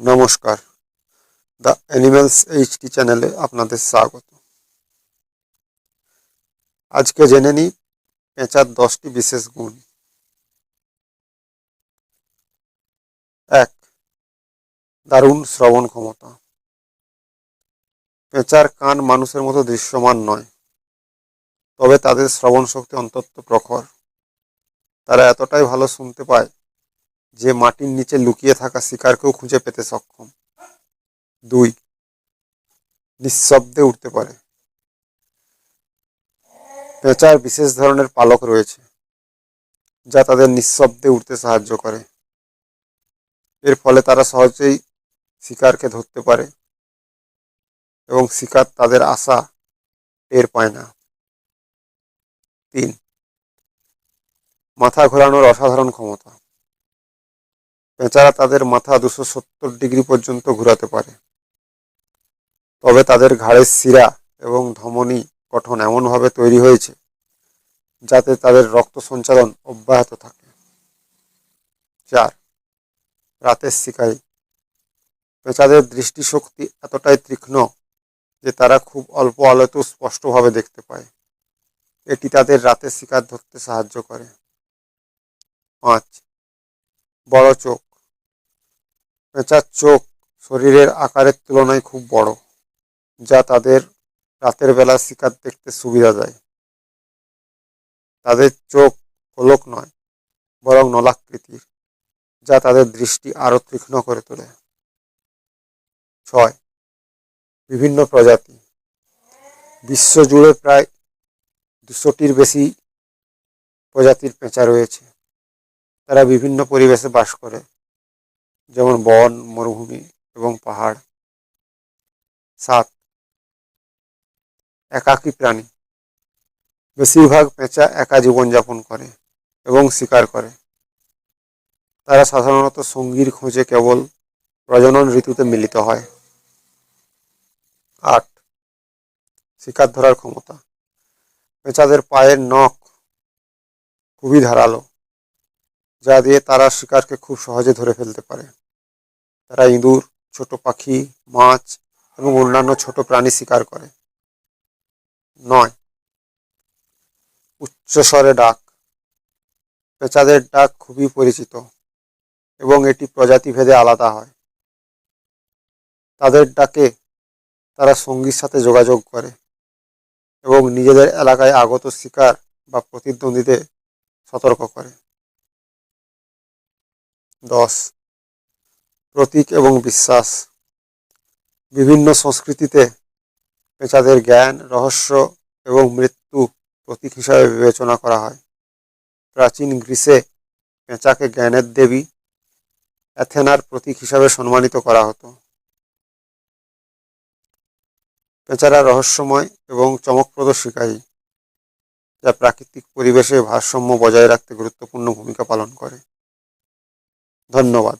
নমস্কার, the animals HD চ্যানেলে আপনাদের স্বাগত। আজকে জেনে নিই পেঁচার 10টি বিশেষ গুণ। 1. দারুণ শ্রবণ ক্ষমতা। পেঁচার কান মানুষের মতো দৃশ্যমান নয়, তবে তাদের শ্রবণ শক্তি অত্যন্ত প্রখর। তারা এতটাই ভালো শুনতে পায় যে মাটির নিচে লুকিয়ে থাকা শিকারকেও খুঁজে পেতে সক্ষম। 2. নিঃশব্দে উঠতে পারে। পেঁচার বিশেষ ধরনের পালক রয়েছে যা তাদের নিঃশব্দে উঠতে সাহায্য করে। এর ফলে তারা সহজেই শিকারকে ধরতে পারে এবং শিকার তাদের আশা টের পায় না। 3. মাথা ঘোরানোর অসাধারণ ক্ষমতা। পেঁচারা তাদের মাথা 270 ডিগ্রি পর্যন্ত ঘোরাতে পারে, তবে তাদের ঘাড়ের শিরা এবং ধমনী গঠন এমনভাবে তৈরি হয়েছে যাতে তাদের রক্ত সঞ্চালন অব্যাহত থাকে। 4. রাতের শিকারী। পেঁচাদের দৃষ্টিশক্তি এতটাই তীক্ষ্ণ যে তারা খুব অল্প আলোতেও স্পষ্টভাবে দেখতে পায়। এটি তাদের রাতের শিকার ধরতে সাহায্য করে। 5. বড় চোখ। পেঁচার চোখ শরীরের আকারের তুলনায় খুব বড়, যা তাদের রাতের বেলা শিকার দেখতে সুবিধা দেয়। তাদের চোখ গোলক নয়, বরং নলাকৃতির, যা তাদের দৃষ্টি আরও তীক্ষ্ণ করে তোলে। 6. বিভিন্ন প্রজাতি। বিশ্বজুড়ে প্রায় 200টির বেশি প্রজাতির পেঁচা রয়েছে। তারা বিভিন্ন পরিবেশে বাস করে, যেমন বন, মরুভূমি এবং পাহাড়। 7. একাকী প্রাণী। বেশিরভাগ পেঁচা একা জীবনযাপন করে এবং শিকার করে। তারা সাধারণত সঙ্গীর খোঁজে কেবল প্রজনন ঋতুতে মিলিত হয়। 8. শিকার ধরার ক্ষমতা। পেঁচাদের পায়ের নখ খুবই ধারালো, যা দিয়ে তারা শিকারকে খুব সহজে ধরে ফেলতে পারে। তারা ইঁদুর, ছোট পাখি, মাছ এবং অন্যান্য ছোট প্রাণী শিকার করে। 9. উচ্চস্বরে ডাক। পেঁচাদের ডাক খুবই পরিচিত এবং এটি প্রজাতিভেদে আলাদা হয়। তাদের ডাকে তারা সঙ্গীর সাথে যোগাযোগ করে এবং নিজেদের এলাকায় আগত শিকার বা প্রতিদ্বন্দ্বীদের সতর্ক করে। 10. প্রতীক এবং বিশ্বাস। বিভিন্ন সংস্কৃতিতে পেঁচাদের জ্ঞান, রহস্য এবং মৃত্যু প্রতীক হিসাবে বিবেচনা করা হয়। প্রাচীন গ্রিসে পেঁচাকে জ্ঞানের দেবী অ্যাথেনার প্রতীক হিসাবে সম্মানিত করা হতো। পেঁচারা রহস্যময় এবং চমকপ্রদ শিকারী, যা প্রাকৃতিক পরিবেশে ভারসাম্য বজায় রাখতে গুরুত্বপূর্ণ ভূমিকা পালন করে। ধন্যবাদ।